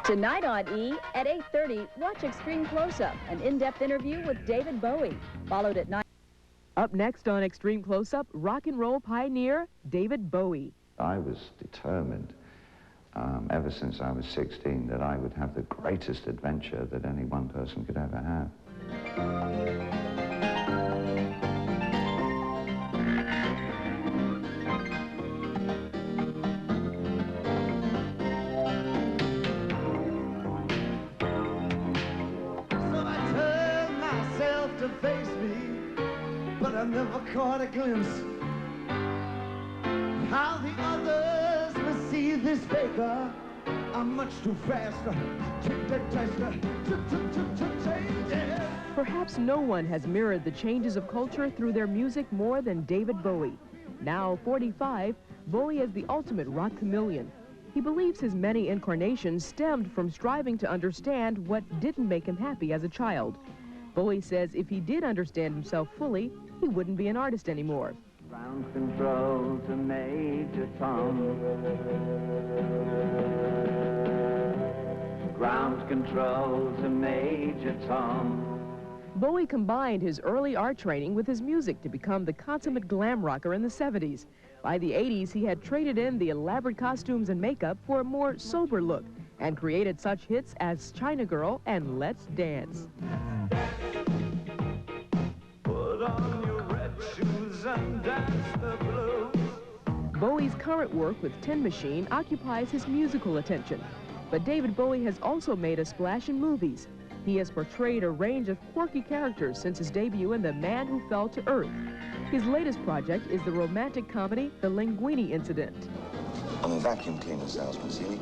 Tonight on E! At 8:30, watch Extreme Close-Up, an in-depth interview with David Bowie. Followed at 9. Up next on Extreme Close-Up, rock and roll pioneer David Bowie. I was determined ever since I was 16 that I would have the greatest adventure that any one person could ever have. Face me, but I never caught a glimpse how the others must see this faker. I'm much too fast to change it. Perhaps no one has mirrored the changes of culture through their music more than David Bowie. Now 45, Bowie is the ultimate rock chameleon. He believes his many incarnations stemmed from striving to understand what didn't make him happy as a child. Bowie says if he did understand himself fully, he wouldn't be an artist anymore. Ground control to Major Tom. Ground control to Major Tom. Bowie combined his early art training with his music to become the consummate glam rocker in the 70s. By the 80s, he had traded in the elaborate costumes and makeup for a more sober look and created such hits as China Girl and Let's Dance. Put on your red shoes and dance the blues. Bowie's current work with Tin Machine occupies his musical attention. But David Bowie has also made a splash in movies. He has portrayed a range of quirky characters since his debut in The Man Who Fell to Earth. His latest project is the romantic comedy The Linguini Incident. I'm a vacuum cleaner salesman, Seeley.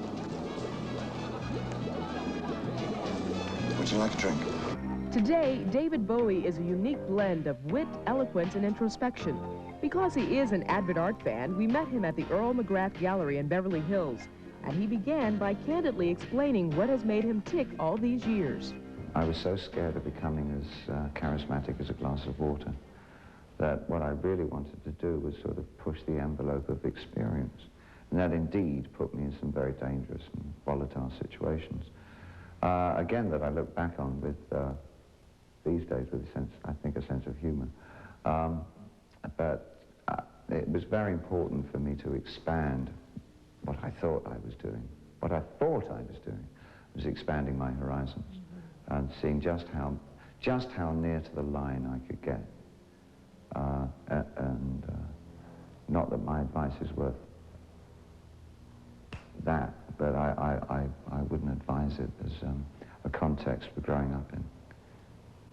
Would you like a drink? Today, David Bowie is a unique blend of wit, eloquence, and introspection. Because he is an avid art fan, we met him at the Earl McGrath Gallery in Beverly Hills, and he began by candidly explaining what has made him tick all these years. I was so scared of becoming as charismatic as a glass of water that what I really wanted to do was sort of push the envelope of experience. And that indeed put me in some very dangerous and volatile situations. Again, that I look back on with these days with a sense, I think, a sense of humor. But it was very important for me to expand what I thought I was doing. What I thought I was doing was expanding my horizons and seeing just how near to the line I could get. Not that my advice is worth that, but I wouldn't advise it as a context for growing up in.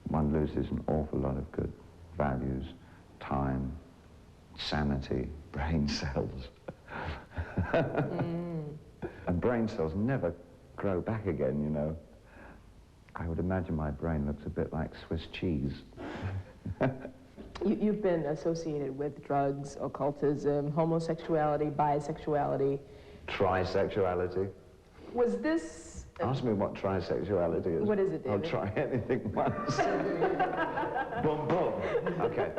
One loses an awful lot of good values, time, sanity, brain cells. And brain cells never grow back again, you know. I would imagine my brain looks a bit like Swiss cheese. You've been associated with drugs, occultism, homosexuality, bisexuality. Trisexuality. Was this... Ask me what trisexuality is. What is it, David? I'll try anything once. Boom, boom. Okay.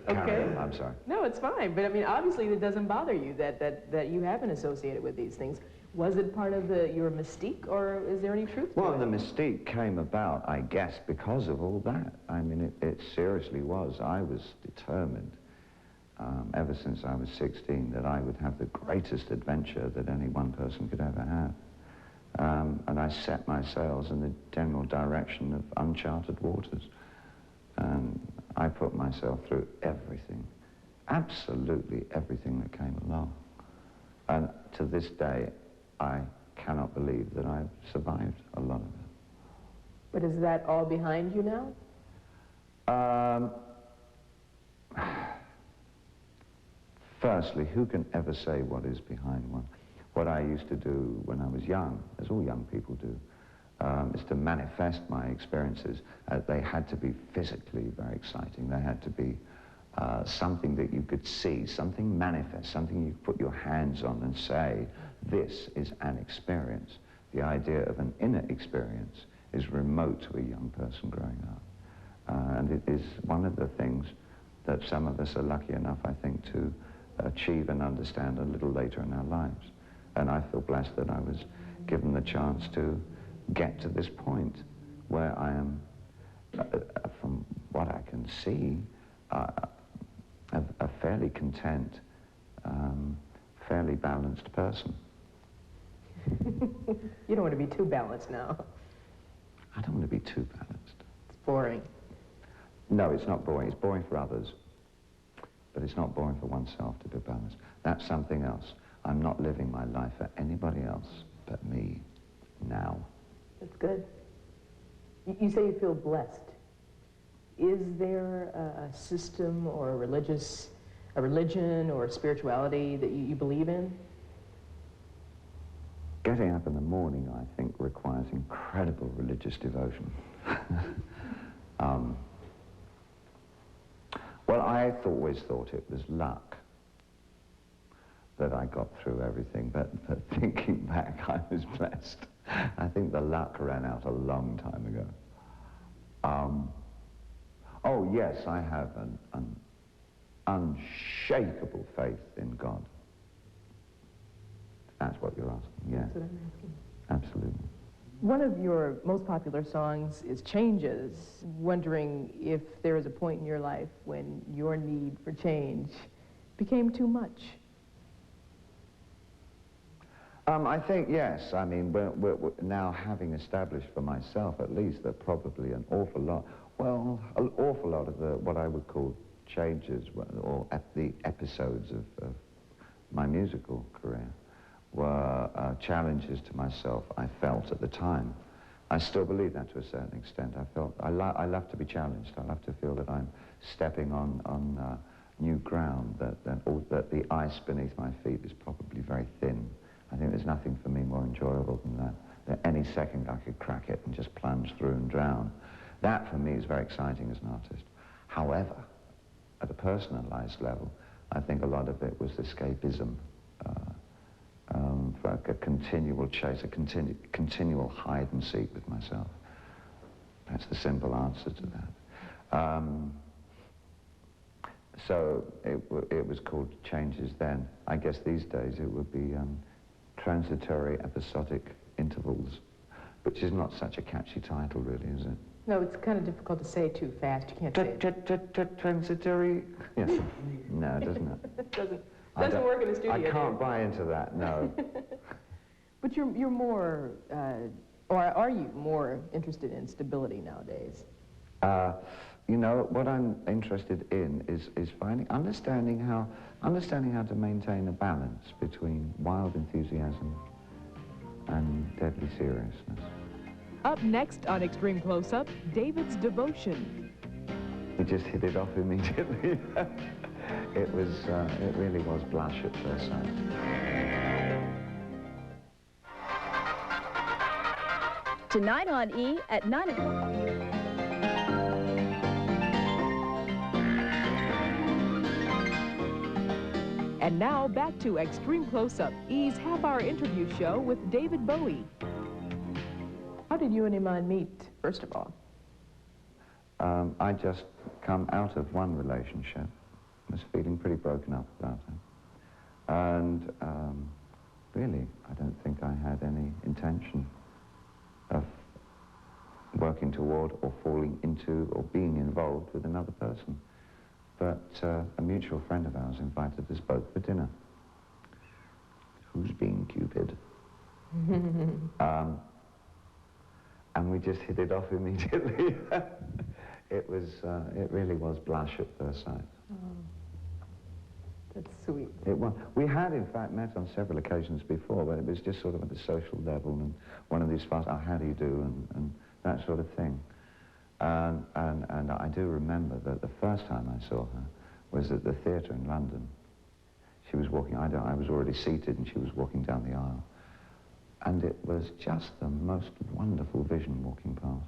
Okay. I'm sorry. No, it's fine. But I mean, obviously it doesn't bother you that you have been associated with these things. Was it part of your mystique, or is there any truth to it? Well, the mystique came about, I guess, because of all that. I mean, it seriously was. I was determined, ever since I was 16, that I would have the greatest adventure that any one person could ever have. And I set my sails in the general direction of uncharted waters. And I put myself through everything, absolutely everything that came along. And to this day, I cannot believe that I've survived a lot of it. But is that all behind you now? Firstly, who can ever say what is behind one? What I used to do when I was young, as all young people do, is to manifest my experiences. They had to be physically very exciting. They had to be something that you could see, something manifest, something you put your hands on and say, this is an experience. The idea of an inner experience is remote to a young person growing up. And it is one of the things that some of us are lucky enough, I think, to achieve and understand a little later in our lives. And I feel blessed that I was given the chance to get to this point where I am, from what I can see, a fairly content, fairly balanced person. You don't want to be too balanced now. I don't want to be too balanced. It's boring. No, it's not boring. It's boring for others. But it's not boring for oneself to be balanced. That's something else. I'm not living my life for anybody else but me now. That's good. You say you feel blessed. Is there a system or a religion or a spirituality that you believe in? Getting up in the morning, I think, requires incredible religious devotion. Well, I always thought it was luck that I got through everything, but thinking back, I was blessed. I think the luck ran out a long time ago. Oh, yes, I have an unshakable faith in God. That's what you're asking, yes. That's what I'm asking. Absolutely. One of your most popular songs is Changes. Wondering if there is a point in your life when your need for change became too much. I think, yes. I mean, we're now having established for myself, at least, that probably an awful lot of what I would call changes, or the episodes of my musical career, were challenges to myself I felt at the time. I still believe that to a certain extent. I love to be challenged. I love to feel that I'm stepping on new ground, that the ice beneath my feet is probably very thin. I think there's nothing for me more enjoyable than that any second I could crack it and just plunge through and drown. That, for me, is very exciting as an artist. However, at a personalized level, I think a lot of it was escapism, for a continual chase, a continual hide and seek with myself. That's the simple answer to that. So it was called Changes then. I guess these days it would be Transitory Episodic Intervals, which is not such a catchy title, really, is it? No, it's kind of difficult to say too fast. You can't say it. Transitory? Yes. No, doesn't it? Doesn't work in the studio. I can't buy into that, no. But you're more, or are you more interested in stability nowadays? You know, what I'm interested in is understanding how to maintain a balance between wild enthusiasm and deadly seriousness. Up next on Extreme Close-Up, David's devotion. We just hit it off immediately. It really was blush at first sight. Tonight on E! At 9 o'clock. And now back to Extreme Close-Up, E's half-hour interview show with David Bowie. How did you and Iman meet, first of all? I just come out of one relationship. I was feeling pretty broken up about it. And really, I don't think I had any intention of working toward or falling into or being involved with another person. But a mutual friend of ours invited us both for dinner. Who's being Cupid? And we just hit it off immediately. It really was blush at first sight. Oh, that's sweet. It was. We had, in fact, met on several occasions before, but it was just sort of at a social level, and one of these fast, how do you do, and that sort of thing. And I do remember that the first time I saw her was at the theatre in London. She was walking, I was already seated, and she was walking down the aisle. And it was just the most wonderful vision walking past.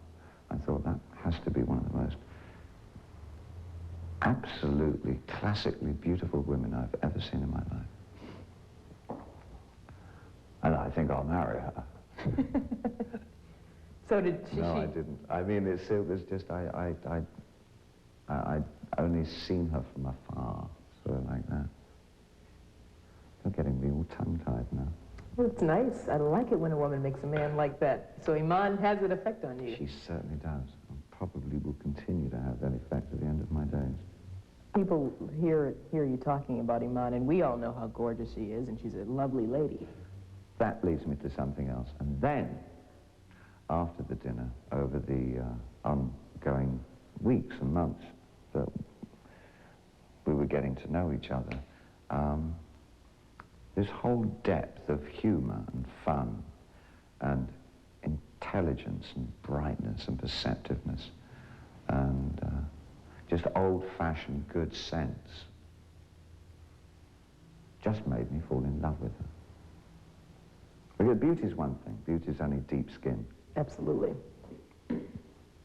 I thought that has to be one of the most absolutely classically beautiful women I've ever seen in my life. And I think I'll marry her. So did she? No, I didn't. I mean, it was just, I'd only seen her from afar, sort of like that. I'm getting me all tongue-tied now. Well, it's nice. I like it when a woman makes a man like that. So Iman has an effect on you. She certainly does. And probably will continue to have that effect at the end of my days. People hear you talking about Iman, and we all know how gorgeous she is, and she's a lovely lady. That leads me to something else. And then, after the dinner, over the ongoing weeks and months that we were getting to know each other, this whole depth of humor and fun and intelligence and brightness and perceptiveness and just old-fashioned good sense just made me fall in love with her. Because beauty's one thing. Beauty's only deep skin. Absolutely.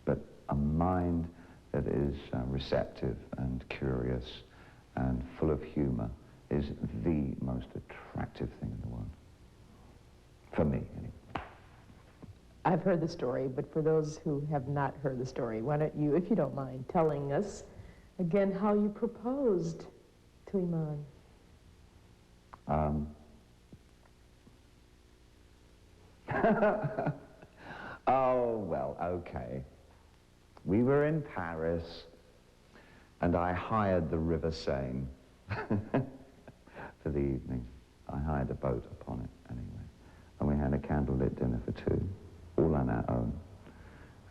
But a mind that is receptive and curious and full of humor is the most attractive thing in the world. For me, anyway. I've heard the story, but for those who have not heard the story, why don't you, if you don't mind, telling us again how you proposed to Iman? Oh, well, okay. We were in Paris, and I hired the River Seine for the evening. I hired a boat upon it, anyway. And we had a candlelit dinner for two, all on our own.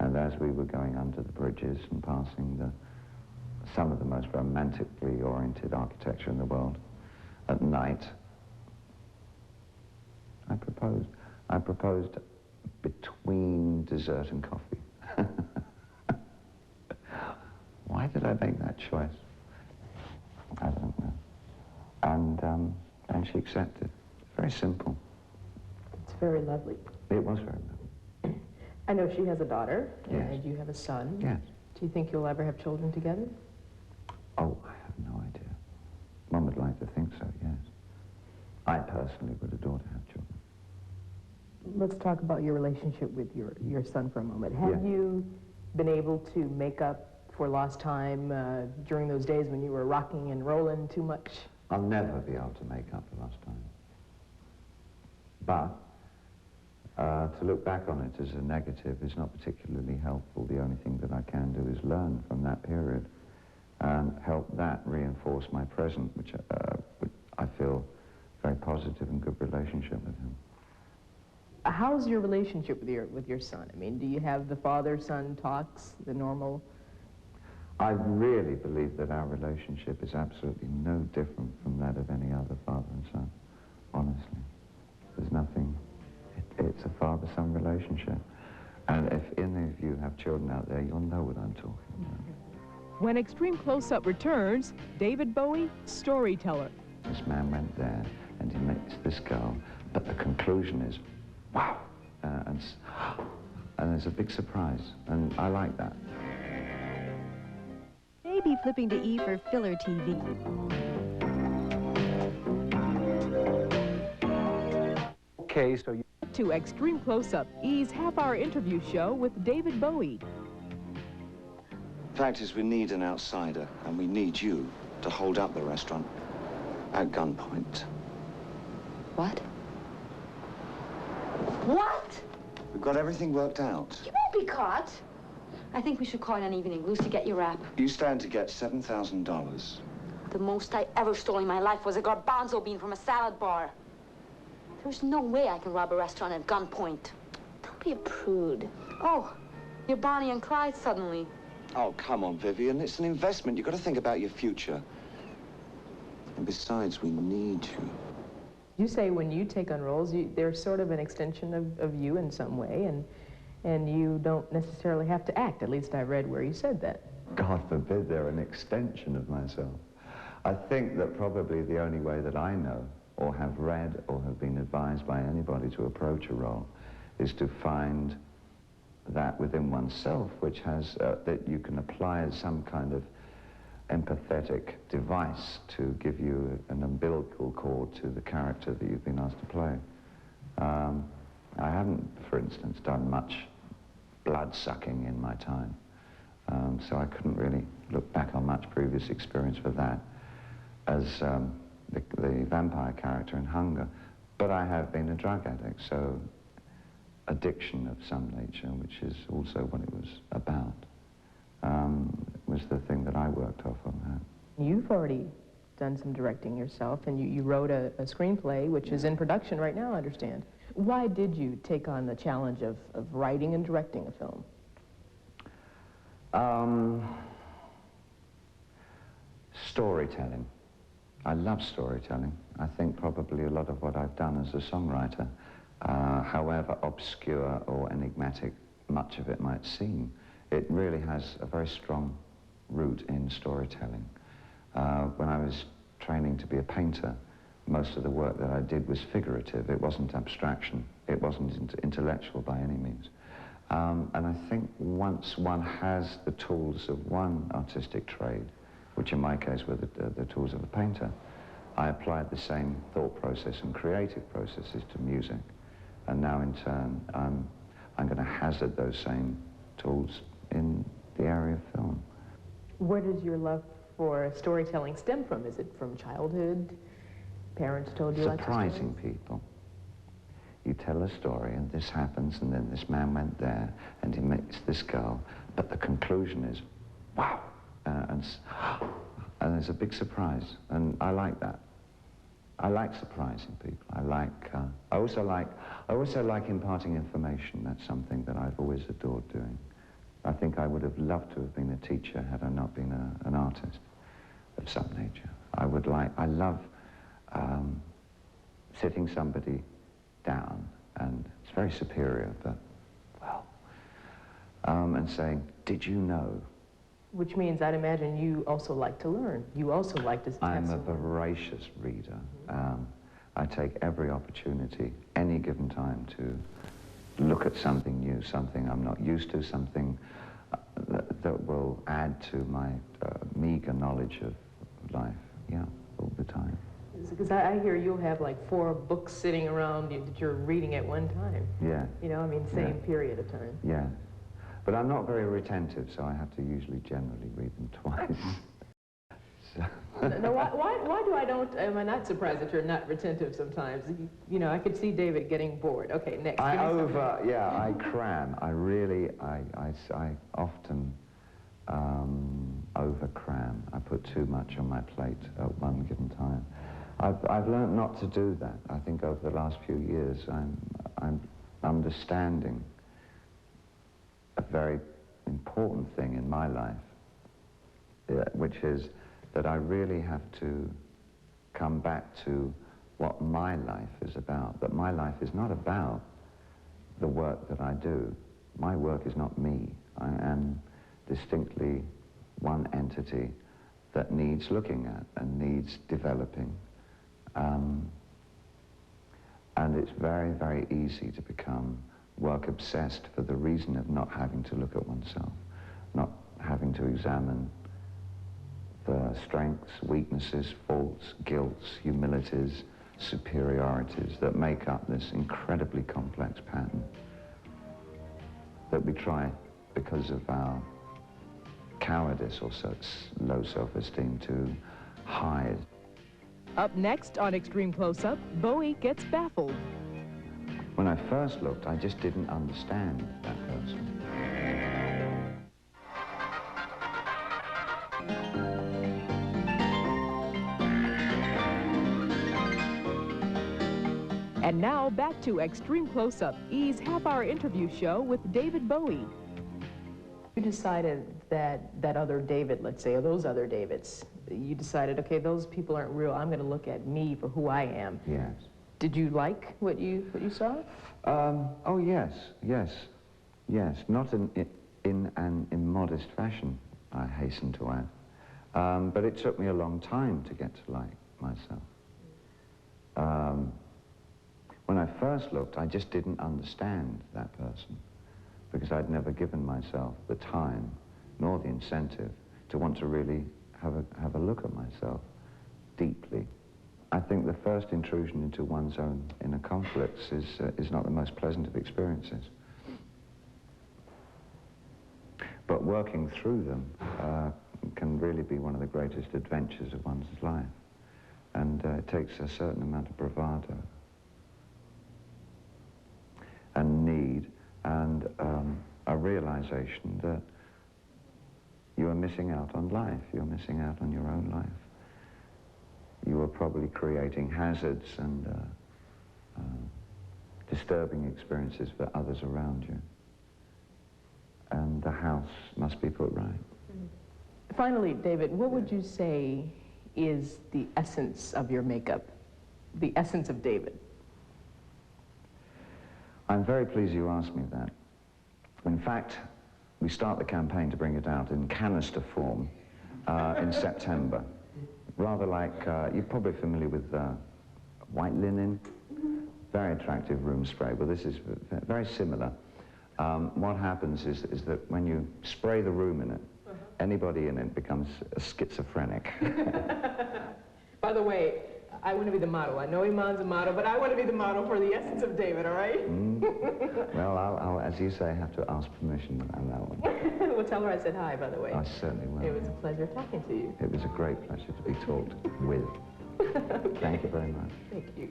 And as we were going under the bridges and passing some of the most romantically oriented architecture in the world, at night, I proposed. I proposed between dessert and coffee. Why did I make that choice? I don't know. And she accepted. Very simple. It's very lovely. It was very lovely. I know she has a daughter, Yes. and you have a son. Yes. Do you think you'll ever have children together? Oh, I have no idea. One would like to think so, yes. I personally would adore to have children. Let's talk about your relationship with your son for a moment. Have you been able to make up for lost time during those days when you were rocking and rolling too much? I'll never be able to make up for lost time. But to look back on it as a negative is not particularly helpful. The only thing that I can do is learn from that period and help that reinforce my present, which I feel very positive and good relationship with him. How's your relationship with your son? I mean, do you have the father-son talks, the normal? I really believe that our relationship is absolutely no different from that of any other father and son, honestly. There's nothing, it's a father-son relationship. And if any of you have children out there, you'll know what I'm talking about. When Extreme Close-Up returns, David Bowie, storyteller. This man went there and he meets this girl, but the conclusion is, wow, and there's a big surprise, and I like that. Maybe flipping to E for filler TV. Okay, so you... To Extreme Close-Up, E's half-hour interview show with David Bowie. The fact is, we need an outsider, and we need you to hold up the restaurant at gunpoint. What? What? We've got everything worked out. You won't be caught. I think we should call it an evening. Lucy, get your wrap. You stand to get $7,000. The most I ever stole in my life was a garbanzo bean from a salad bar. There's no way I can rob a restaurant at gunpoint. Don't be a prude. Oh, you're Bonnie and Clyde suddenly. Oh, come on, Vivian. It's an investment. You've got to think about your future. And besides, we need you. You say when you take on roles, they're sort of an extension of you in some way, and you don't necessarily have to act. At least I read where you said that. God forbid they're an extension of myself. I think that probably the only way that I know or have read or have been advised by anybody to approach a role is to find that within oneself, which has, that you can apply as some kind of empathetic device to give you an umbilical cord to the character that you've been asked to play. I haven't, for instance, done much blood-sucking in my time, so I couldn't really look back on much previous experience for that. As the vampire character in Hunger, But I have been a drug addict, so addiction of some nature, which is also what it was about, was the thing that I worked off of that. You've already done some directing yourself, and you wrote a screenplay, which is in production right now, I understand. Why did you take on the challenge of writing and directing a film? Storytelling. I love storytelling. I think probably a lot of what I've done as a songwriter, however obscure or enigmatic much of it might seem, it really has a very strong root in storytelling. When I was training to be a painter, most of the work that I did was figurative. It wasn't abstraction. It wasn't intellectual by any means. And I think once one has the tools of one artistic trade, which in my case were the tools of a painter, I applied the same thought process and creative processes to music. And now in turn, I'm going to hazard those same tools in the area of film. Where does your love for storytelling stem from? Is it from childhood? Parents told you like surprising people. You tell a story and this happens and then this man went there and he meets this girl, but the conclusion is, wow, and there's a big surprise, and I like that. I like surprising people. I also like imparting information. That's something that I've always adored doing. I think I would have loved to have been a teacher had I not been an artist of some nature. I love sitting somebody down, and it's very superior, but, well, and saying, did you know? Which means I'd imagine you also like to learn. You also like to I'm a voracious reader. I take every opportunity, any given time, to look at something new, something I'm not used to, something that will add to my meager knowledge of life, yeah, all the time. Because I hear you'll have like 4 books sitting around that you're reading at one time. Yeah. You know, I mean, same period of time. Yeah. But I'm not very retentive, so I have to usually generally read them twice. No, why do I don't, am I not surprised that you're not retentive sometimes? You know, I could see David getting bored. Okay, next. I cram. I often over cram. I put too much on my plate at one given time. I've learned not to do that. I think over the last few years I'm understanding a very important thing in my life, which is that I really have to come back to what my life is about. That my life is not about the work that I do. My work is not me. I am distinctly one entity that needs looking at and needs developing. And it's very, very easy to become work obsessed for the reason of not having to look at oneself, not having to examine the strengths, weaknesses, faults, guilts, humilities, superiorities that make up this incredibly complex pattern that we try, because of our cowardice or such low self-esteem, to hide. Up next on Extreme Close-Up, Bowie gets baffled. When I first looked, I just didn't understand that person. And now back to Extreme Close-Up, E's half-hour interview show with David Bowie. You decided that other David, let's say, or those other Davids, you decided, okay, those people aren't real. I'm going to look at me for who I am. Yes. Did you like what you saw? Oh, yes. Not in an immodest fashion, I hasten to add. But it took me a long time to get to like myself. When I first looked, I just didn't understand that person, because I'd never given myself the time nor the incentive to want to really have a look at myself deeply. I think the first intrusion into one's own inner conflicts is not the most pleasant of experiences. But working through them can really be one of the greatest adventures of one's life. And it takes a certain amount of bravado realization that you are missing out on life. You're missing out on your own life. You are probably creating hazards and disturbing experiences for others around you. And the house must be put right. Finally, David, what would you say is the essence of your makeup? The essence of David? I'm very pleased you asked me that. In fact, we start the campaign to bring it out in canister form in September. Rather like, you're probably familiar with white linen, very attractive room spray. Well, this is very similar. What happens is that when you spray the room in it, anybody in it becomes a schizophrenic. By the way, I want to be the model. I know Iman's a model, but I want to be the model for the essence of David, all right? Well, I'll, as you say, have to ask permission on that one. Well, tell her I said hi, by the way. I certainly will. It was a pleasure talking to you. It was a great pleasure to be talked with. Okay. Thank you very much. Thank you.